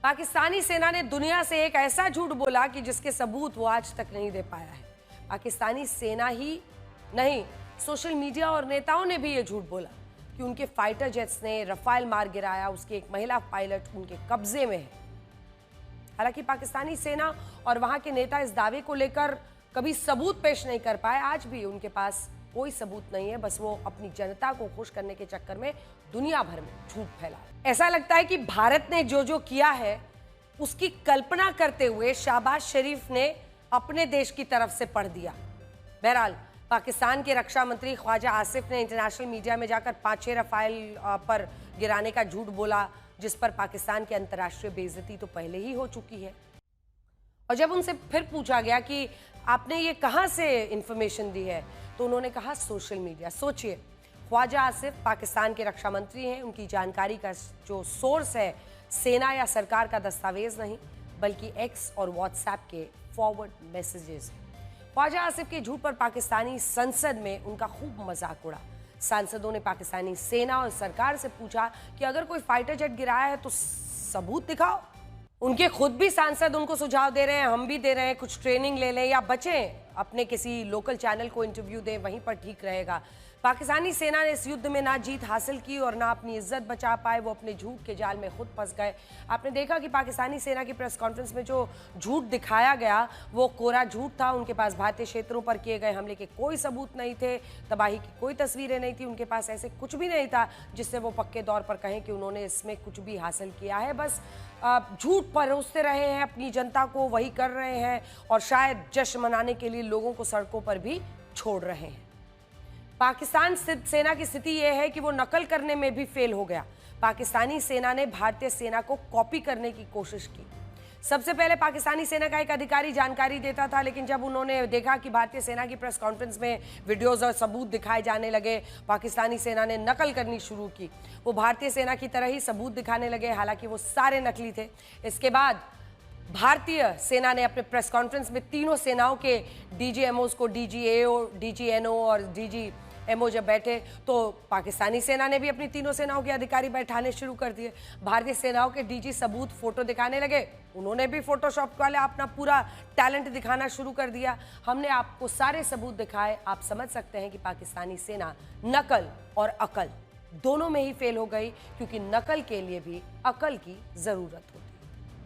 पाकिस्तानी सेना ने दुनिया से एक ऐसा झूठ बोला कि जिसके सबूत वो आज तक नहीं दे पाया है। पाकिस्तानी सेना ही नहीं, सोशल मीडिया और नेताओं ने भी ये झूठ बोला कि उनके फाइटर जेट्स ने रफाल मार गिराया, उसकी एक महिला पायलट उनके कब्जे में है। हालांकि पाकिस्तानी सेना और वहां के नेता इस दावे को लेकर कभी सबूत पेश नहीं कर पाए। आज भी उनके पास कोई सबूत नहीं है, बस वो अपनी जनता को खुश करने के चक्कर में दुनिया भर में झूठ फैला। ऐसा लगता है कि भारत ने जो जो किया है उसकी कल्पना करते हुए शहबाज शरीफ ने अपने देश की तरफ से पढ़ दिया। बहरहाल पाकिस्तान के रक्षा मंत्री ख्वाजा आसिफ ने इंटरनेशनल मीडिया में जाकर 5-6 रफाल पर गिराने का झूठ बोला, जिस पर पाकिस्तान की अंतर्राष्ट्रीय बेइज्जती तो पहले ही हो चुकी है। और जब उनसे फिर पूछा गया कि आपने ये कहां से इंफॉर्मेशन दी है, तो उन्होंने कहा सोशल मीडिया। सोचिए, ख्वाजा आसिफ पाकिस्तान के रक्षा मंत्री हैं, उनकी जानकारी का जो सोर्स है सेना या सरकार का दस्तावेज नहीं बल्कि एक्स और व्हाट्सएप के फॉरवर्ड मैसेजेस हैं। ख्वाजा आसिफ के झूठ पर पाकिस्तानी संसद में उनका खूब मजाक उड़ा। सांसदों ने पाकिस्तानी सेना और सरकार से पूछा कि अगर कोई फाइटर जेट गिराया है तो सबूत दिखाओ। उनके खुद भी सांसद उनको सुझाव दे रहे हैं, हम भी दे रहे हैं, कुछ ट्रेनिंग ले लें या बचें, अपने किसी लोकल चैनल को इंटरव्यू दें, वहीं पर ठीक रहेगा। पाकिस्तानी सेना ने इस युद्ध में ना जीत हासिल की और ना अपनी इज्जत बचा पाए, वो अपने झूठ के जाल में खुद फंस गए। आपने देखा कि पाकिस्तानी सेना की प्रेस कॉन्फ्रेंस में जो झूठ दिखाया गया वो कोरा झूठ था। उनके पास भारतीय क्षेत्रों पर किए गए हमले के कोई सबूत नहीं थे, तबाही की कोई तस्वीरें नहीं थी, उनके पास ऐसे कुछ भी नहीं था जिससे वो पक्के तौर पर कहें कि उन्होंने इसमें कुछ भी हासिल किया है। बस झूठ परोसते रहे हैं, अपनी जनता को वही कर रहे हैं और शायद जश्न मनाने के लिए लोगों को सड़कों पर भी छोड़ रहे हैं। पाकिस्तान सेना की स्थिति यह है कि वो नकल करने में भी फेल हो गया। पाकिस्तानी सेना ने भारतीय सेना को कॉपी करने की कोशिश की। सबसे पहले पाकिस्तानी सेना का एक अधिकारी जानकारी देता था, लेकिन जब उन्होंने देखा कि भारतीय सेना की प्रेस कॉन्फ्रेंस में वीडियोज और सबूत दिखाए जाने लगे, पाकिस्तानी सेना ने नकल करनी शुरू की। वो भारतीय सेना की तरह ही सबूत दिखाने लगे, हालांकि वो सारे नकली थे। इसके बाद भारतीय सेना ने अपने प्रेस कॉन्फ्रेंस में तीनों सेनाओं के डीजीएमओज को, डीजीएओ, डीजीएनओ और डीजीएमओ जब बैठे तो पाकिस्तानी सेना ने भी अपनी तीनों सेनाओं के अधिकारी बैठाने शुरू कर दिए। भारतीय सेनाओं के डीजी सबूत फोटो दिखाने लगे, उन्होंने भी फोटोशॉप वाले अपना पूरा टैलेंट दिखाना शुरू कर दिया। हमने आपको सारे सबूत दिखाए, आप समझ सकते हैं कि पाकिस्तानी सेना नकल और अकल दोनों में ही फेल हो गई, क्योंकि नकल के लिए भी अकल की जरूरत होती है।